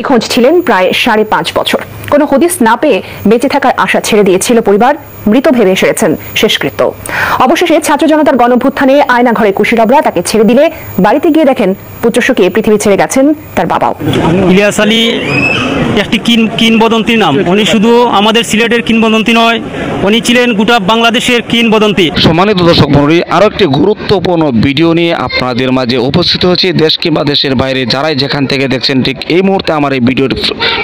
নিখোঁজ ছিলেন প্রায় 5.5 বছর। কোনো হদিস না পেয়ে বেঁচে থাকার আশা ছেড়ে দিয়েছিল পরিবার, মৃত ভেবে সেরেছেন শেষকৃত্য। অবশেষে ছাত্র জনতার গণঅভ্যুত্থানে আয়নাঘরে কুশীলবরা তাকে ছেড়ে দিলে বাড়িতে গিয়ে দেখেন পুত্রশোকে পৃথিবী ছেড়ে গেছেন তার বাবাও। ইলিয়াস আলী একটি কিংবদন্তি নাম। উনি শুধু আমাদের সিলেটের কিংবদন্তি নয়, উনি ছিলেন গোটা বাংলাদেশের কিংবদন্তি। সম্মানিত দর্শক মণ্ডলী, আরও একটি গুরুত্বপূর্ণ ভিডিও নিয়ে আপনাদের মাঝে উপস্থিত হয়েছি। দেশ কিংবা দেশের বাইরে যারাই যেখান থেকে দেখছেন, ঠিক এই মুহূর্তে আমার এই ভিডিওটি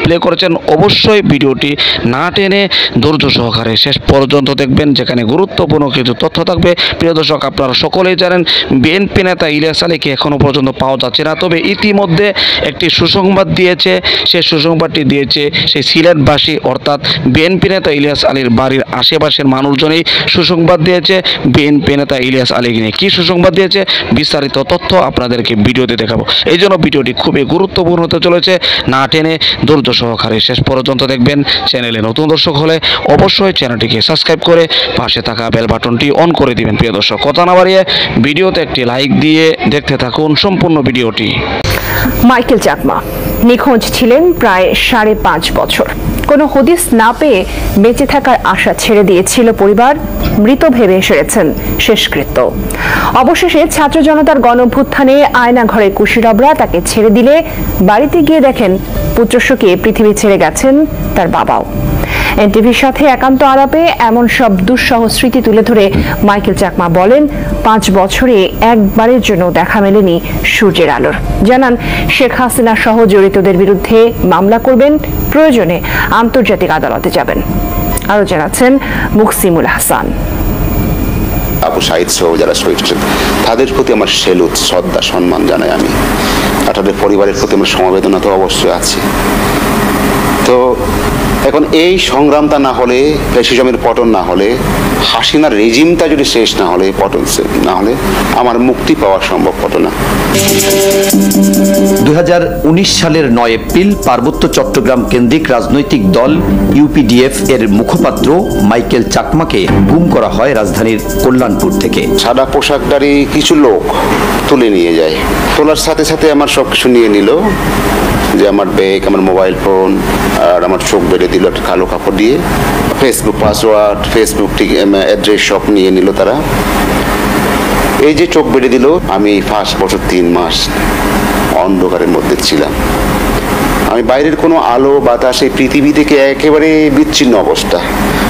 প্লে করেছেন, অবশ্যই ভিডিওটি না টেনে ধৈর্য সহকারে শেষ পর্যন্ত দেখবেন, যেখানে গুরুত্বপূর্ণ কিছু তথ্য থাকবে। প্রিয় দর্শক, আপনারা সকলেই জানেন বিএনপি নেতা ইলিয়াস আলীকে এখনও পর্যন্ত পাওয়া যাচ্ছে না। তবে ইতিমধ্যে একটি সুসংবাদ দিয়েছে। সেই সুসংবাদটি দিয়েছে সেই সিলেটবাসী, অর্থাৎ বিএনপি নেতা ইলিয়াস আলীর বাড়ির আশেপাশের মানুষজনই সুসংবাদ দিয়েছে বিএনপি নেতা ইলিয়াস আলীকে নিয়ে। কী সুসংবাদ দিয়েছে বিস্তারিত তথ্য আপনাদেরকে ভিডিওতে দেখাবো। এই জন্য ভিডিওটি খুবই গুরুত্বপূর্ণ হতে চলেছে, না টেনে ধৈর্য সহকারে শেষ পর্যন্ত দেখবেন। চ্যানেলে নতুন দর্শক হলে অবশ্যই চ্যানেলটিকে সাবস্ক্রাইব করে পাশে থাকা বেল বাটনটি অন করে দিবেন। প্রিয় দর্শক, কথা না বাড়িয়ে ভিডিওতে একটি লাইক দিয়ে দেখতে থাকুন সম্পূর্ণ ভিডিওটি। মাইকেল চাকমা নিখোঁজ ছিলেন প্রায় 5.5 বছর। কোনো হদিস না পেয়ে বেঁচে থাকার আশা ছেড়ে দিয়েছিল পরিবার, মৃত ভেবে সেরেছেন শেষকৃত্য। অবশেষে ছাত্র জনতার গণঅভ্যুত্থানে আয়নাঘরে কুশীলবরা তাকে ছেড়ে দিলে বাড়িতে গিয়ে দেখেন পুত্রশোকে পৃথিবী ছেড়ে গেছেন তার বাবাও। এনটিভির সাথে একান্ত আলাপে এমন সব দুঃসহ স্মৃতি তুলে ধরে মাইকেল চাকমা বলেন, 5 বছরে একবারের জন্য দেখা মেলেনি সূর্যের আলোর। জানান, শেখ হাসিনা সহ জড়িতদের বিরুদ্ধে মামলা করবেন, প্রয়োজনে আন্তর্জাতিক আদালতে যাবেন। আরো জানাচ্ছেন মুকসিমুল হাসান। আবু সাইদ সহ যারা শহীদ হয়েছেন তাদের প্রতি আমার সেলুট, শ্রদ্ধা, সম্মান জানাই আমি। আর তাদের পরিবারের প্রতি আমার সমবেদনা তো অবশ্যই আছে। তো এখন এই সংগ্রামটা না হলে, ফ্যাসিজমের পতন না হলে, হাসিনার রেজিমটা যদি শেষ না হলে, পতন না হলে আমার মুক্তি পাওয়া সম্ভব হতো না। 2019 সালের 9 এপ্রিল পার্বত্য চট্টগ্রাম কেন্দ্রিক রাজনৈতিক দল ইউপিডিএফ এর মুখপাত্র মাইকেল চাকমাকে গুম করা হয় রাজধানীর কল্যাণপুর থেকে। সাদা পোশাকধারী কিছু লোক তুলে নিয়ে যায়। তোলার সাথে সাথে আমার সব কিছু নিয়ে নিল, যে আমার ব্যাগ, আমার মোবাইল ফোন, আর আমার চোখ বেঁধে দিল কালো কাপড় দিয়ে। ফেসবুক পাসওয়ার্ড, ফেসবুক অ্যাড্রেস সব নিয়ে নিল তারা। এই যে চোখ বেঁধে দিল, আমি 5 বছর 3 মাস অন্ধকারের মধ্যে ছিলাম। আমি বাইরের কোনো আলো বাতাস, এই পৃথিবী থেকে একেবারে বিচ্ছিন্ন অবস্থা,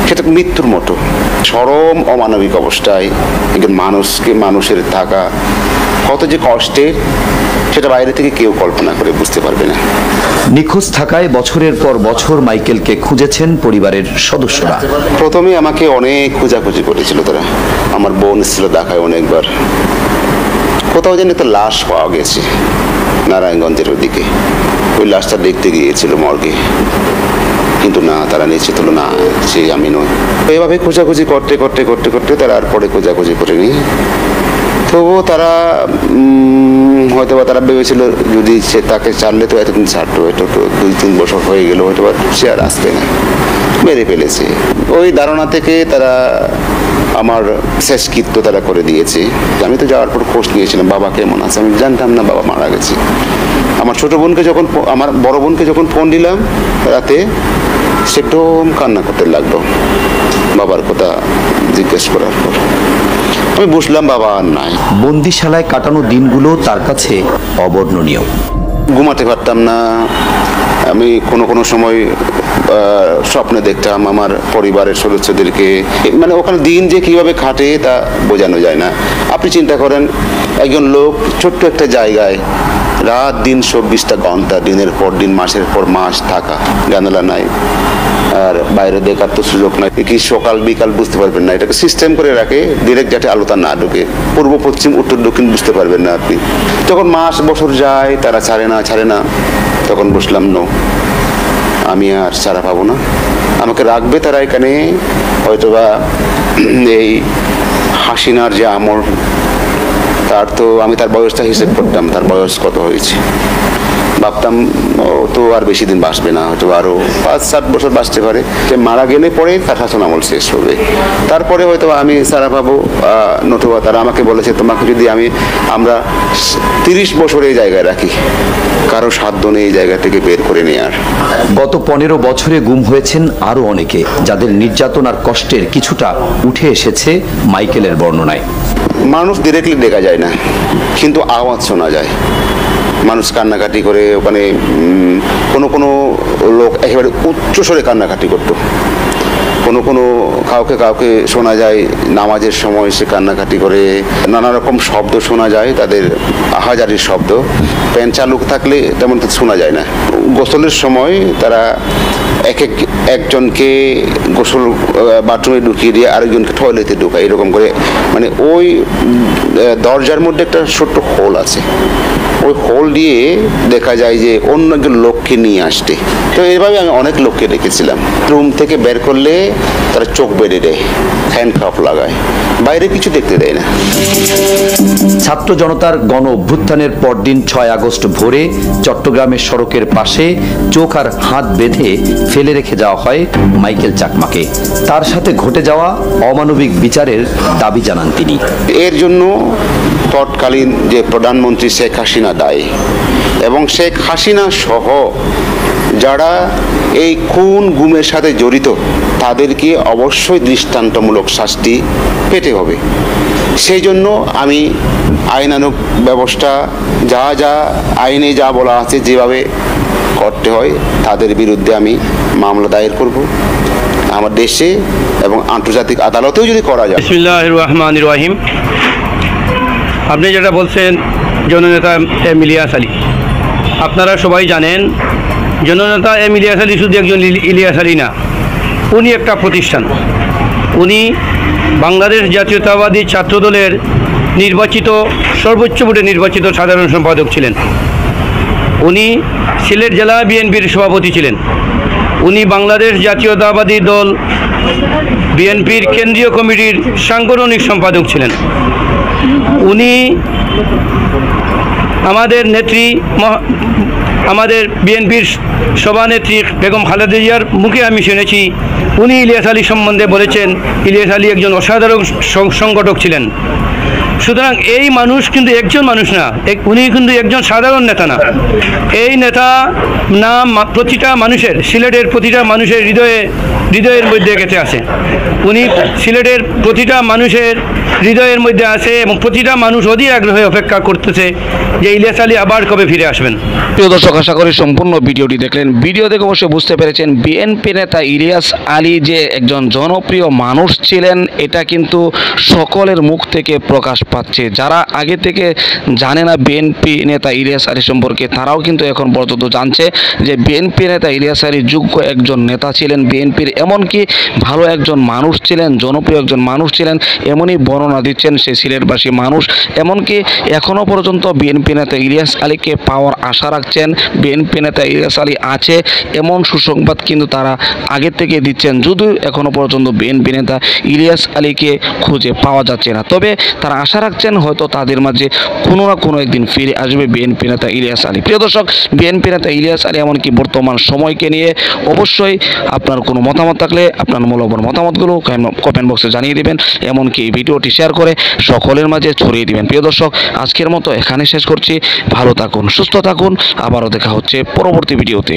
সেটা মৃত্যুর মতো চরম অমানবিক অবস্থায় একজন মানুষের থাকা কত যে কষ্টের, সেটা বাইরে থেকে কেউ কল্পনা করে বুঝতে পারবে না। নিখোঁজ থাকায় বছরের পর বছর মাইকেলকে খুঁজেছেন পরিবারের সদস্যরা। প্রথমে আমাকে অনেক খোঁজাখুঁজি করেছিল তারা। আমার বোন ছিল দেখায় অনেকবার। কোথাও যেন একটা লাশ পাওয়া গেছে নারায়ণগঞ্জের ওদিকে, ওই লাশটা দেখতে গিয়েছিল মর্গে, কিন্তু না, তারা নিশ্চিত হলো না সে আমি নই। এইভাবে খোঁজাখুঁজি করতে করতে করতে করতে তারা আর পরে খোঁজাখুঁজি করেনি। তবুও তারা হয়তো বা তারা ভেবেছিল যদি সে তাকে ছাড়লে তো এতদিন ছাড়তো, এটা তো 2-3 বছর হয়ে গেল, হয়তো বা সে আর আসবে না, মেরে ফেলেছে। ওই ধারণা থেকে তারা আমার শেষকৃত্য তারা করে দিয়েছে। আমি তো যাওয়ার পর খোঁজ নিয়েছিলাম বাবা কেমন আছে, আমি জানতাম না বাবা মারা গেছে। আমার বড় বোনকে যখন ফোন দিলাম রাতে, সে একদম কান্না করতে লাগলো বাবার কথা জিজ্ঞেস করার পর। আমি বুঝলাম বাবা আর নাই। বন্দিশালায় কাটানো দিনগুলো তার কাছে অবর্ণনীয়। ঘুমাতে পারতাম না আমি। কোনো সময় স্বপ্নে দেখতাম আমার পরিবারের সদস্যদেরকে, মানে ওখানে দিন যে কিভাবে কাটে তা বোঝানো যায় না। আপনি চিন্তা করেন, একজন লোক ছোট্ট একটা জায়গায় রাত দিন 24টা ঘন্টা, দিনের পর দিন, মাসের পর মাস থাকা, জানালা নাই, আর বাইরে দেখার তো সুযোগ নাই, কি সকাল বিকাল বুঝতে পারবেন না। এটাকে সিস্টেম করে রাখে ডিরেক্ট, যাতে আলোটা না ঢুকে, পূর্ব পশ্চিম উত্তর দক্ষিণ বুঝতে পারবেন না আপনি। যখন মাস বছর যায় তারা ছাড়ে না, তখন বুঝলাম নো, আমি আর ছাড়া পাবো না, আমাকে রাখবে তারা এখানে। হয়তোবা এই হাসিনার যে আমল, আমি তার বয়সটা হিসেব করতাম, তার বয়স কত হয়েছে, ভাবতাম ও তো আর বেশি দিন বাঁচবে না, হয়তো আরও 5-7 বছর বাঁচতে পারে। সে মারা গেলে পরে তার শাসন আমল শেষ হবে। তারপরে হয়তো আমি সারা বাবু নতুবা তারা আমাকে বলেছে, তোমাকে যদি আমরা 30 বছর এই জায়গায় রাখি, কারো সাধ্য নেই এই জায়গা থেকে বের করে নেওয়ার। গত 15 বছরে গুম হয়েছেন আরও অনেকে, যাদের নির্যাতন আর কষ্টের কিছুটা উঠে এসেছে মাইকেলের বর্ণনায়। মানুষ ডিরেক্টলি দেখা যায় না, কিন্তু আওয়াজ শোনা যায়। মানুষ কান্নাকাটি করে, ওখানে কোনো লোক একেবারে উচ্চস্বরে কান্নাকাটি করতো। কোনো কাউকে শোনা যায় নামাজের সময় সে কান্নাকাটি করে, নানা রকম শব্দ শোনা যায়, তাদের আহাজারির শব্দ। ফ্যান চালু থাকলে তেমন শোনা যায় না। গোসলের সময় তারা একজনকে গোসল বাথরুমে ঢুকিয়ে দিয়ে আরেকজনকে টয়লেটে ঢুকায়, এরকম করে। মানে ওই দরজার মধ্যে একটা ছোট্ট হোল আছে, ওই হোল দিয়ে দেখা যায় যে অন্য একজন লোককে নিয়ে আসতে। তো এইভাবে আমি অনেক লোককে দেখেছিলাম। রুম থেকে বের করলে তারা চোখ বেঁধে দেয়, হ্যান্ডকাফ লাগায়, বাইরে কিছু দেখতে দেয় না। ছাত্র জনতার গণ অভ্যুত্থানের পরদিন 6 আগস্ট ভোরে চট্টগ্রামের সড়কের পাশে চোখ আর হাত বেঁধে ফেলে রেখে যাওয়া হয় মাইকেল চাকমাকে। তার সাথে ঘটে যাওয়া অমানবিক বিচারের দাবি জানান তিনি। এর জন্য তৎকালীন যে প্রধানমন্ত্রী শেখ হাসিনা দায়ী, এবং শেখ হাসিনা সহ যারা এই খুন গুমের সাথে জড়িত তাদেরকে অবশ্যই দৃষ্টান্তমূলক শাস্তি পেতে হবে। সেই জন্য আমি আইনানুগ ব্যবস্থা যা আইনে যা বলা আছে যেভাবে করতে হয় তাদের বিরুদ্ধে আমি মামলা দায়ের করব, আমার দেশে এবং আন্তর্জাতিক আদালতেও যদি করা যায়। বিসমিল্লাহির রহমানির রহিম। আপনি যেটা বলছেন জননেতা এম ইলিয়াস আলী, আপনারা সবাই জানেন জননেতা এম ইলিয়াস আলী শুধু একজন ইলিয়াস আলী না, উনি একটা প্রতিষ্ঠান। উনি বাংলাদেশ জাতীয়তাবাদী ছাত্রদলের নির্বাচিত, সর্বোচ্চ ভোটে নির্বাচিত সাধারণ সম্পাদক ছিলেন। উনি সিলেট জেলা বিএনপির সভাপতি ছিলেন। উনি বাংলাদেশ জাতীয়তাবাদী দল বিএনপির কেন্দ্রীয় কমিটির সাংগঠনিক সম্পাদক ছিলেন। উনি আমাদের নেত্রী, আমাদের বিএনপির সভানেত্রী বেগম খালেদা জিয়ার মুখে আমি শুনেছি উনি ইলিয়াস আলী সম্বন্ধে বলেছেন ইলিয়াস আলী একজন অসাধারণ সংগঠক ছিলেন। সুতরাং এই মানুষ কিন্তু একজন মানুষ না, উনি কিন্তু একজন সাধারণ নেতা না। এই নেতা নাম প্রতিটা মানুষের, সিলেটের প্রতিটা মানুষের হৃদয়ের মধ্যে গেঁথে আছে। উনি সিলেটের প্রতিটা মানুষের হৃদয়ের মধ্যে আছে এবং প্রতিটা মানুষ অধীর আগ্রহে অপেক্ষা করতেছে যে ইলিয়াস আলী আবার কবে ফিরে আসবেন। প্রিয় দর্শক, আশা করি সম্পূর্ণ ভিডিওটি দেখলেন। ভিডিও দেখে অবশ্যই বুঝতে পেরেছেন বিএনপি নেতা ইলিয়াস আলী যে একজন জনপ্রিয় মানুষ ছিলেন, এটা কিন্তু সকলের মুখ থেকে প্রকাশ পাচ্ছে। যারা আগে থেকে জানে না বিএনপি নেতা ইলিয়াস আলী সম্পর্কে, তারাও কিন্তু এখন পর্যন্ত জানছে যে বিএনপি নেতা ইলিয়াস আলী যোগ্য একজন নেতা ছিলেন, বিএনপির এমনকি ভালো একজন মানুষ ছিলেন, জনপ্রিয় একজন মানুষ ছিলেন, এমনই বর্ণনা দিচ্ছেন সেই সিলেটবাসী মানুষ। এমনকি এখনও পর্যন্ত বিএনপি নেতা ইলিয়াস আলীকে পাওয়ার আশা রাখছেন। বিএনপি নেতা ইলিয়াস আলী আছে এমন সুসংবাদ কিন্তু তারা আগে থেকে দিচ্ছেন, যদিও এখনও পর্যন্ত বিএনপি নেতা ইলিয়াস আলীকে খুঁজে পাওয়া যাচ্ছে না। তবে তারা আশা রাখছেন হয়তো তাদের মাঝে কোনো না কোনো একদিন ফিরে আসবে বিএনপি নেতা ইলিয়াস আলী। প্রিয় দর্শক, বিএনপি নেতা ইলিয়াস আলী এমনকি বর্তমান সময়কে নিয়ে অবশ্যই আপনার কোনো মতামত থাকলে আপনার মূল্যবান মতামতগুলো কমেন্ট বক্সে জানিয়ে দেবেন, এমনকি এই ভিডিওটি শেয়ার করে সকলের মাঝে ছড়িয়ে দিবেন। প্রিয় দর্শক, আজকের মতো এখানে শেষ করছি। ভালো থাকুন, সুস্থ থাকুন, আবারও দেখা হচ্ছে পরবর্তী ভিডিওতে।